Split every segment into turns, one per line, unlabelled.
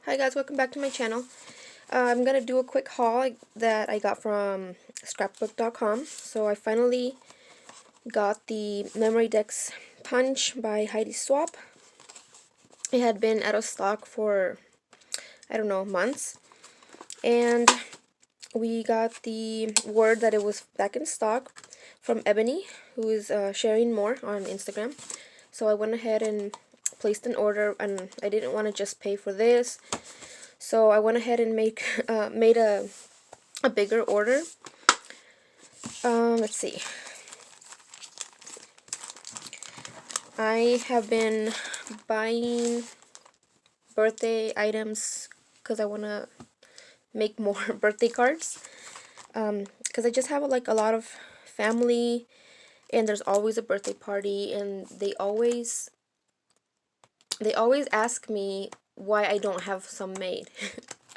Hi guys, welcome back to my channel. I'm gonna do a quick haul that I got from scrapbook.com. So I finally got the Memory Decks Punch by Heidi Swap. It had been out of stock for, I don't know, months. And we got the word that it was back in stock from Ebony, who is sharing more on Instagram. So I went ahead and placed an order, and I didn't want to just pay for this. So I went ahead and made a bigger order. Let's see. I have been buying birthday items because I want to make more birthday cards. Because I just have like a lot of family, and there's always a birthday party, and they always ask me why I don't have some made.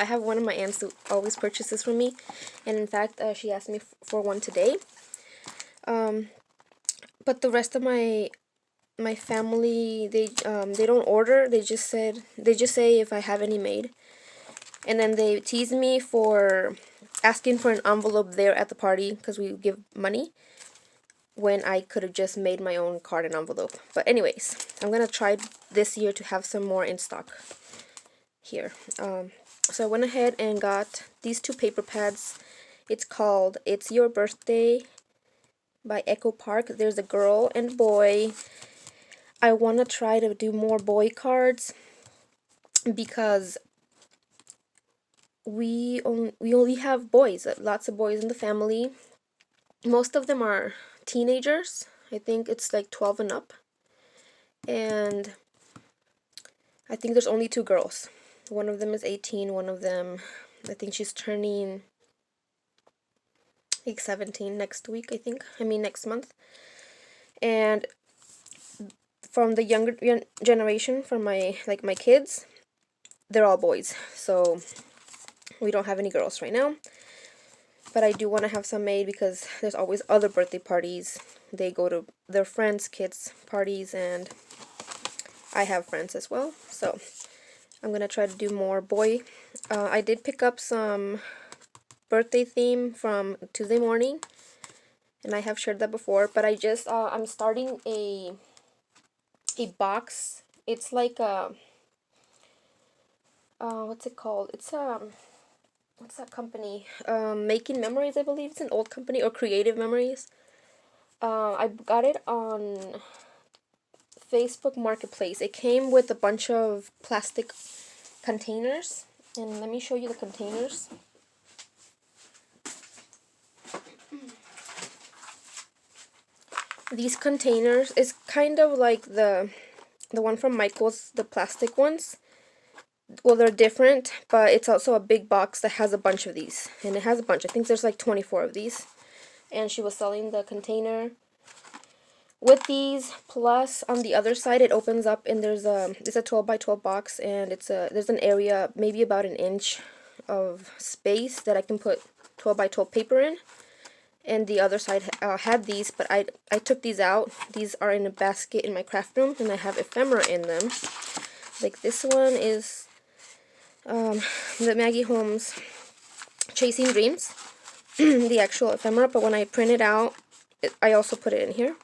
I have one of my aunts who always purchases from me, and in fact, she asked me for one today. But the rest of my family, they don't order. They just say if I have any made, and then they tease me for asking for an envelope there at the party because we give money, when I could have just made my own card and envelope. But anyways, I'm gonna try this year to have some more in stock here. So I went ahead and got these two paper pads. It's called It's Your Birthday by Echo Park. There's a girl and boy. I want to try to do more boy cards because we only have boys, lots of boys in the family. Most of them are teenagers. I think it's like 12 and up. And I think there's only two girls. One of them is 18, one of them, I think she's turning like 17 next week, next month. And from the younger generation, from my kids, they're all boys. So we don't have any girls right now. But I do want to have some made because there's always other birthday parties. They go to their friends' kids' parties, and I have friends as well. So I'm going to try to do more boy. I did pick up some birthday theme from Tuesday Morning, and I have shared that before. But I'm starting a box. It's like a, what's it called? It's what's that company? Making Memories, I believe. It's an old company, or Creative Memories. I got it on Facebook Marketplace. It came with a bunch of plastic containers, and let me show you the containers. These containers is kind of like the one from Michael's, the plastic ones. Well, they're different, but it's also a big box that has a bunch of these, and it has a bunch. I think there's like 24 of these, and she was selling the container with these. Plus, on the other side, it opens up, and it's a 12 by 12 box, and there's an area, maybe about an inch of space that I can put 12 by 12 paper in. And the other side had these, but I took these out. These are in a basket in my craft room, and I have ephemera in them. Like this one is the Maggie Holmes Chasing Dreams, the actual ephemera, but when I print it out, I also put it in here.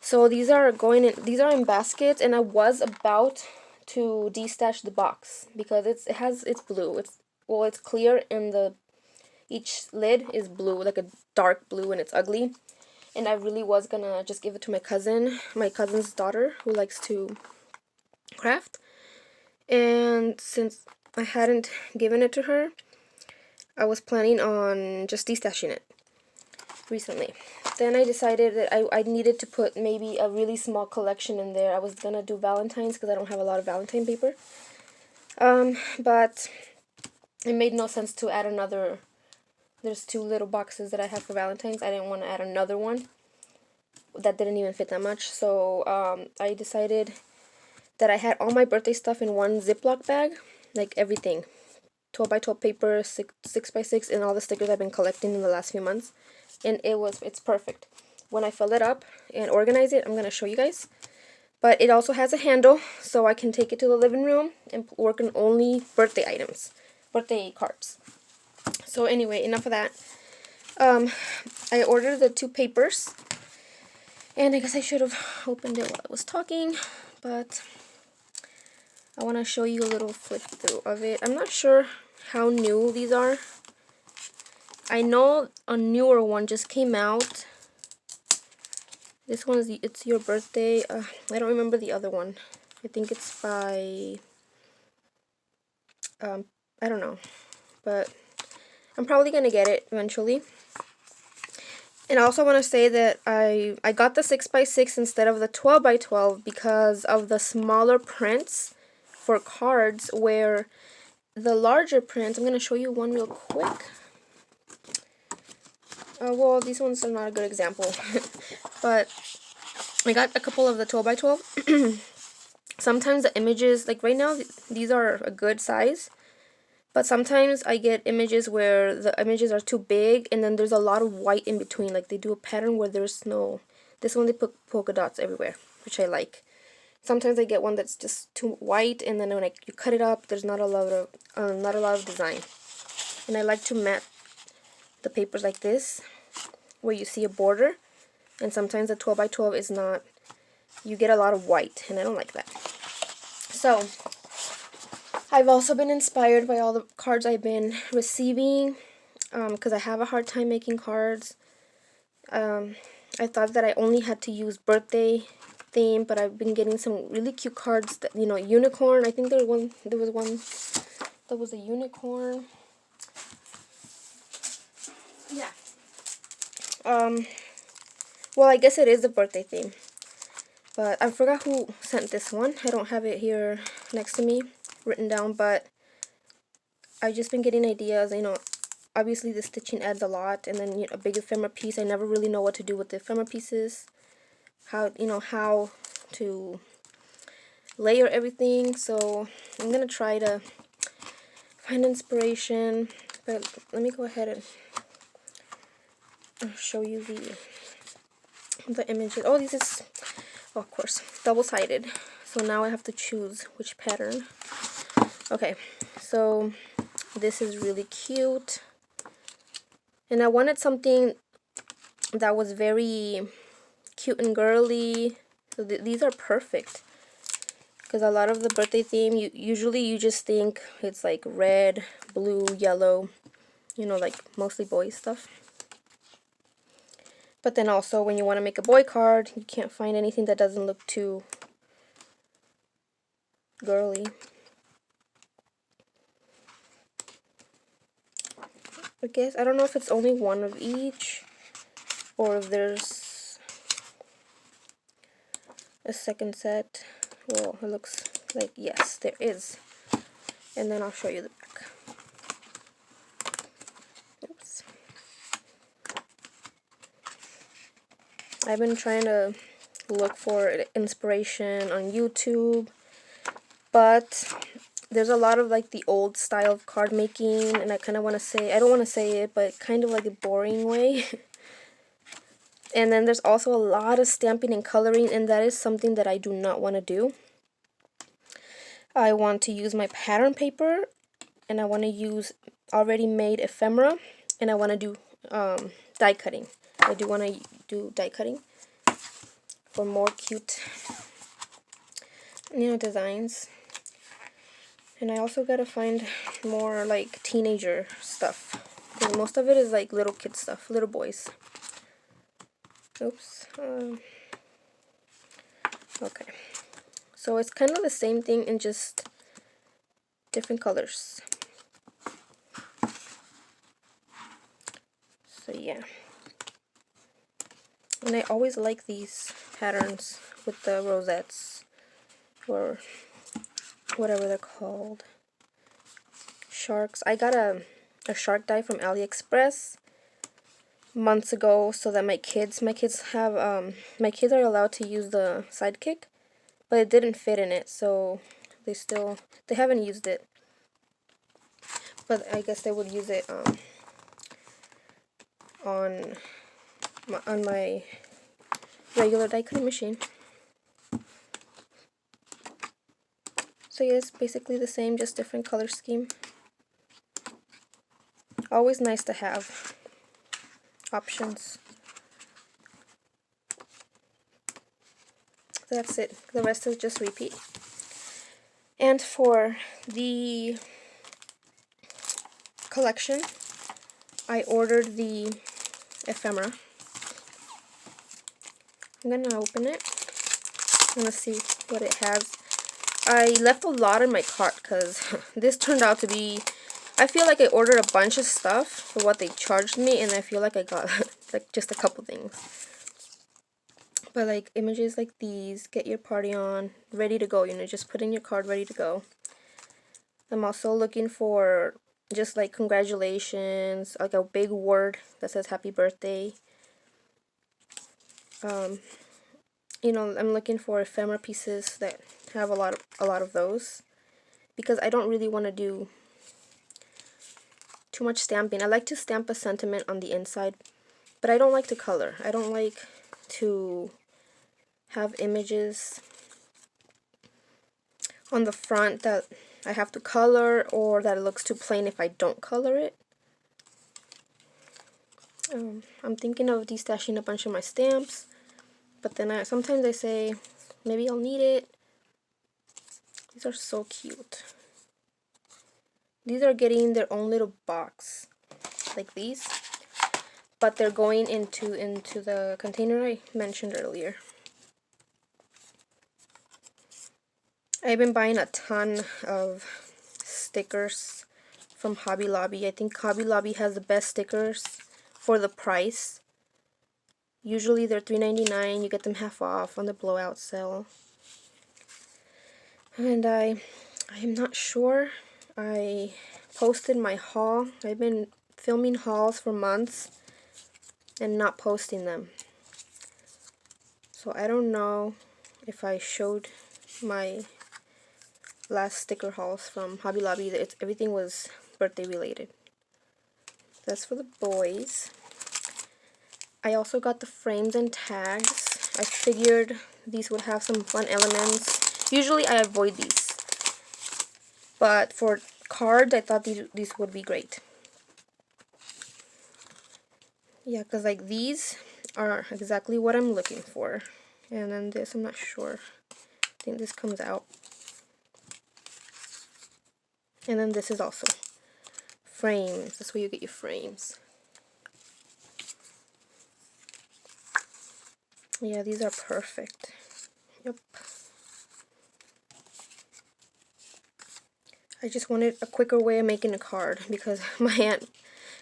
So these are in baskets, and I was about to destash the box because it's blue. It's clear, and each lid is blue, like a dark blue, and it's ugly. And I really was gonna just give it to my cousin's daughter, who likes to craft. And since I hadn't given it to her, I was planning on just destashing it recently. Then I decided that I needed to put maybe a really small collection in there. I was gonna do Valentine's because I don't have a lot of Valentine paper. But it made no sense to add another. There's two little boxes that I have for Valentine's. I didn't want to add another one. That didn't even fit that much. So I decided that I had all my birthday stuff in one Ziploc bag. Like everything. 12 by 12 paper, 6 by 6, and all the stickers I've been collecting in the last few months. And it's perfect. When I fill it up and organize it, I'm going to show you guys. But it also has a handle, so I can take it to the living room and work on only birthday items, birthday cards. So anyway, enough of that. I ordered the 2 papers, and I guess I should have opened it while I was talking, but I want to show you a little flip through of it. I'm not sure how new these are. I know a newer one just came out. This one is It's Your Birthday. I don't remember the other one. I think it's by, I don't know, but I'm probably going to get it eventually. And I also want to say that I got the 6x6 instead of the 12x12 because of the smaller prints for cards, where the larger prints, I'm going to show you one real quick. Well, these ones are not a good example, but I got a couple of the 12x12. Sometimes the images, like right now, these are a good size, but sometimes I get images where the images are too big and then there's a lot of white in between. Like they do a pattern where there's no, this one they put polka dots everywhere, which I like. Sometimes I get one that's just too white, and then when you cut it up, there's not a lot of design. And I like to mat the papers like this, where you see a border, and sometimes the 12x12 is not, you get a lot of white, and I don't like that. So I've also been inspired by all the cards I've been receiving, because I have a hard time making cards. I thought that I only had to use birthday theme, but I've been getting some really cute cards that, you know, unicorn. I think there was one that was a unicorn. Yeah. Well, I guess it is a birthday theme, but I forgot who sent this one. I don't have it here next to me written down, but I've just been getting ideas. You know, obviously the stitching adds a lot, and then, you know, a big ephemera piece. I never really know what to do with the ephemera pieces. How to layer everything. So I'm gonna try to find inspiration. But let me go ahead and show you the images. Oh, this is, oh, of course, double-sided. So now I have to choose which pattern. Okay, so this is really cute. And I wanted something that was very cute and girly. So these are perfect. Because a lot of the birthday theme, usually you just think it's like red, blue, yellow, you know, like mostly boy stuff. But then also when you want to make a boy card, you can't find anything that doesn't look too girly. I guess, I don't know if it's only one of each, or if there's a second set. Well, it looks like, yes, there is. And then I'll show you the back. Oops. I've been trying to look for inspiration on YouTube, but there's a lot of like the old style of card making, and I kind of want to say, I don't want to say it, but kind of like a boring way. And then there's also a lot of stamping and coloring, and that is something that I do not want to do. I want to use my pattern paper, and I want to use already made ephemera, and I want to do die cutting. I do want to do die cutting for more cute, you know, designs. And I also gotta find more like teenager stuff, because most of it is like little kid stuff, little boys. Oops. Okay. So it's kind of the same thing in just different colors. So yeah. And I always like these patterns with the rosettes, or whatever they're called. Sharks. I got a shark die from AliExpress months ago, so that my kids have my kids are allowed to use the sidekick, but it didn't fit in it, so they haven't used it, but I guess they would use it on my regular die cutting machine. So yeah, it's basically the same, just different color scheme. Always nice to have options. So that's it. The rest is just repeat. And for the collection, I ordered the ephemera. I'm gonna open it. I'm gonna see what it has. I left a lot in my cart because this turned out to be, I feel like I ordered a bunch of stuff for what they charged me, and I feel like I got like just a couple things. But like images like these, get your party on, ready to go, you know, just put in your card, ready to go. I'm also looking for just like congratulations, like a big word that says happy birthday. You know, I'm looking for ephemera pieces that have a lot of those, because I don't really want to do too much stamping. I like to stamp a sentiment on the inside, but I don't like to color. I don't like to have images on the front that I have to color, or that it looks too plain if I don't color it. I'm thinking of destashing a bunch of my stamps, but then sometimes I say maybe I'll need it. These are so cute. These are getting their own little box, like these, but they're going into the container I mentioned earlier. I've been buying a ton of stickers from Hobby Lobby. I think Hobby Lobby has the best stickers for the price. Usually they're $3.99. You get them half off on the blowout sale. And I am not sure. I posted my haul. I've been filming hauls for months and not posting them. So I don't know if I showed my last sticker hauls from Hobby Lobby. Everything was birthday related. That's for the boys. I also got the frames and tags. I figured these would have some fun elements. Usually I avoid these, but for cards I thought these would be great. Yeah, because like these are exactly what I'm looking for. And then this, I'm not sure. I think this comes out. And then this is also frames. That's where you get your frames. Yeah, these are perfect. Yep. I just wanted a quicker way of making a card because my aunt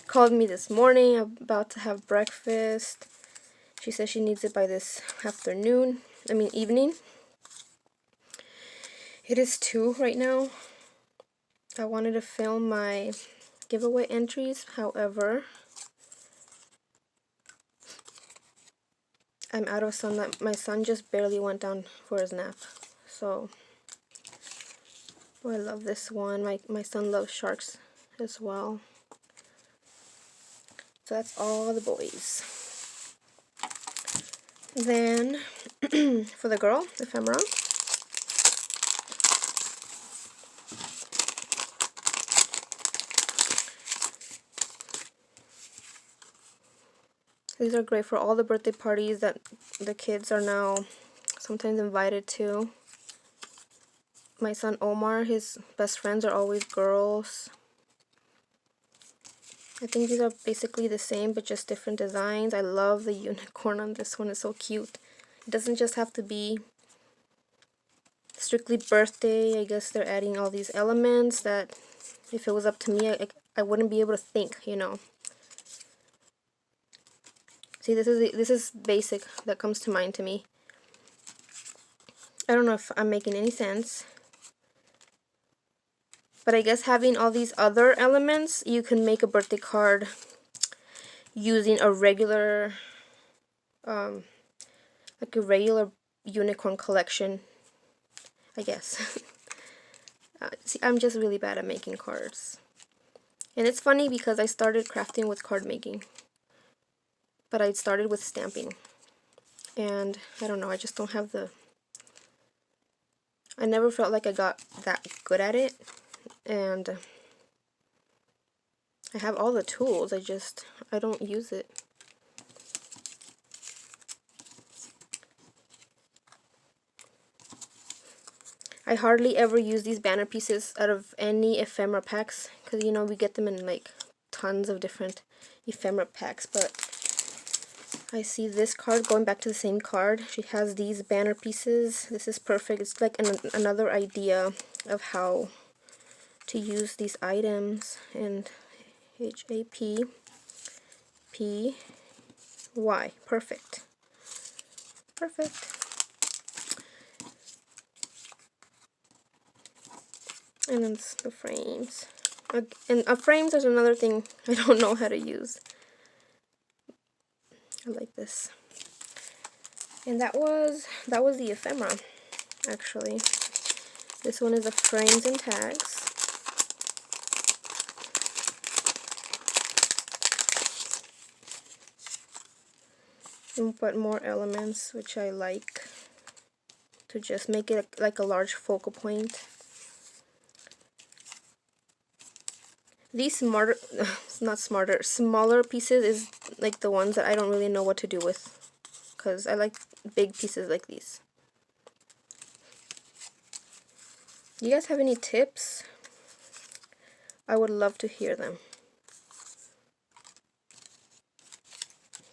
called me this morning. I'm about to have breakfast. She says she needs it by this evening. It is 2 right now. I wanted to film my giveaway entries. However, I'm out of sunlight. My son just barely went down for his nap. So, oh, I love this one. My son loves sharks as well. So that's all the boys. Then, for the girl, ephemera. These are great for all the birthday parties that the kids are now sometimes invited to. My son Omar, his best friends are always girls. I think these are basically the same but just different designs. I love the unicorn on this one. It's so cute. It doesn't just have to be strictly birthday. I guess they're adding all these elements that if it was up to me, I wouldn't be able to think, you know. See, this is basic that comes to mind to me. I don't know if I'm making any sense. But I guess having all these other elements, you can make a birthday card using a regular, like a regular unicorn collection, I guess. See, I'm just really bad at making cards. And it's funny because I started crafting with card making, but I started with stamping. And I don't know, I just don't have the I never felt like I got that good at it, and I have all the tools, I don't use it. I hardly ever use these banner pieces out of any ephemera packs, because you know we get them in like tons of different ephemera packs, but I see this card going back to the same card. She has these banner pieces. This is perfect. It's like another idea of how to use these items. And HAPPY. Perfect. Perfect. And then the frames. And frames is another thing I don't know how to use. I like this. And that was the ephemera, actually. This one is the frames and tags. But more elements, which I like, to just make it like a large focal point. These smaller pieces is like the ones that I don't really know what to do with, because I like big pieces like these. Do you guys have any tips? I would love to hear them.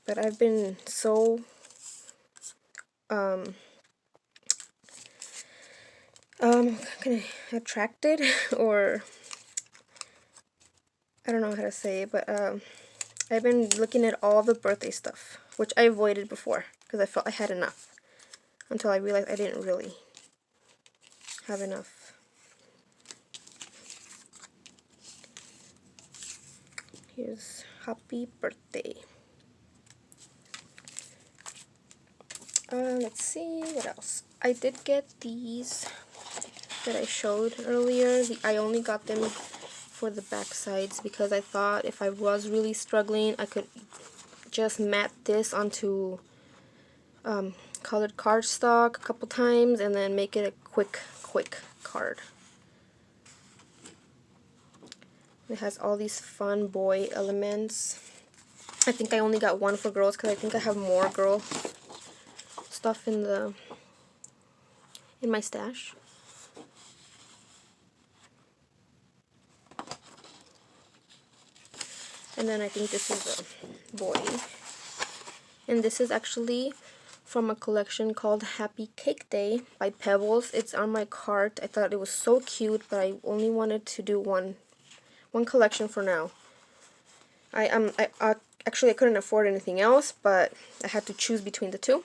But I've been so kind of attracted, or I don't know how to say it, but I've been looking at all the birthday stuff, which I avoided before because I felt I had enough, until I realized I didn't really have enough. Here's happy birthday. Let's see what else. I did get these that I showed earlier. I only got them for the back sides because I thought if I was really struggling, I could just mat this onto colored cardstock a couple times and then make it a quick card. It has all these fun boy elements. I think I only got one for girls because I think I have more girl stuff in my stash. And then I think this is a boy. And this is actually from a collection called Happy Cake Day by Pebbles. It's on my cart. I thought it was so cute, but I only wanted to do one collection for now. Actually I couldn't afford anything else, but I had to choose between the two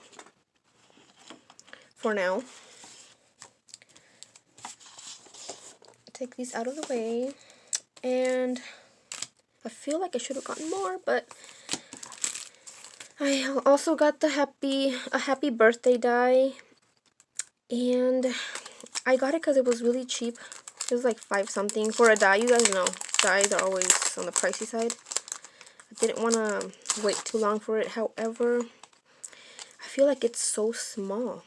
for now. Take these out of the way, and I feel like I should have gotten more, but I also got a happy birthday die, and I got it because it was really cheap. It was like 5 something for a die. You guys know dies are always on the pricey side. I didn't want to wait too long for it. However, I feel like it's so small.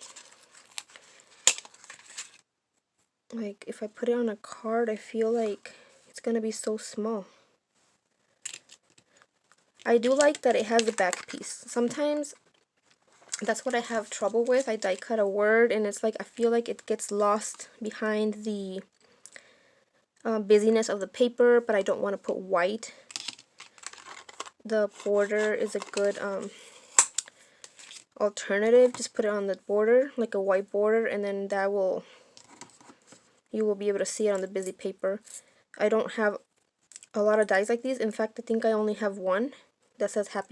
Like if I put it on a card, I feel like it's gonna be so small. I do like that it has the back piece. Sometimes that's what I have trouble with. I die cut a word and it's like I feel like it gets lost behind the busyness of the paper, but I don't want to put white. The border is a good alternative. Just put it on the border, like a white border, and then you will be able to see it on the busy paper. I don't have a lot of dies like these. In fact, I think I only have one that says Happy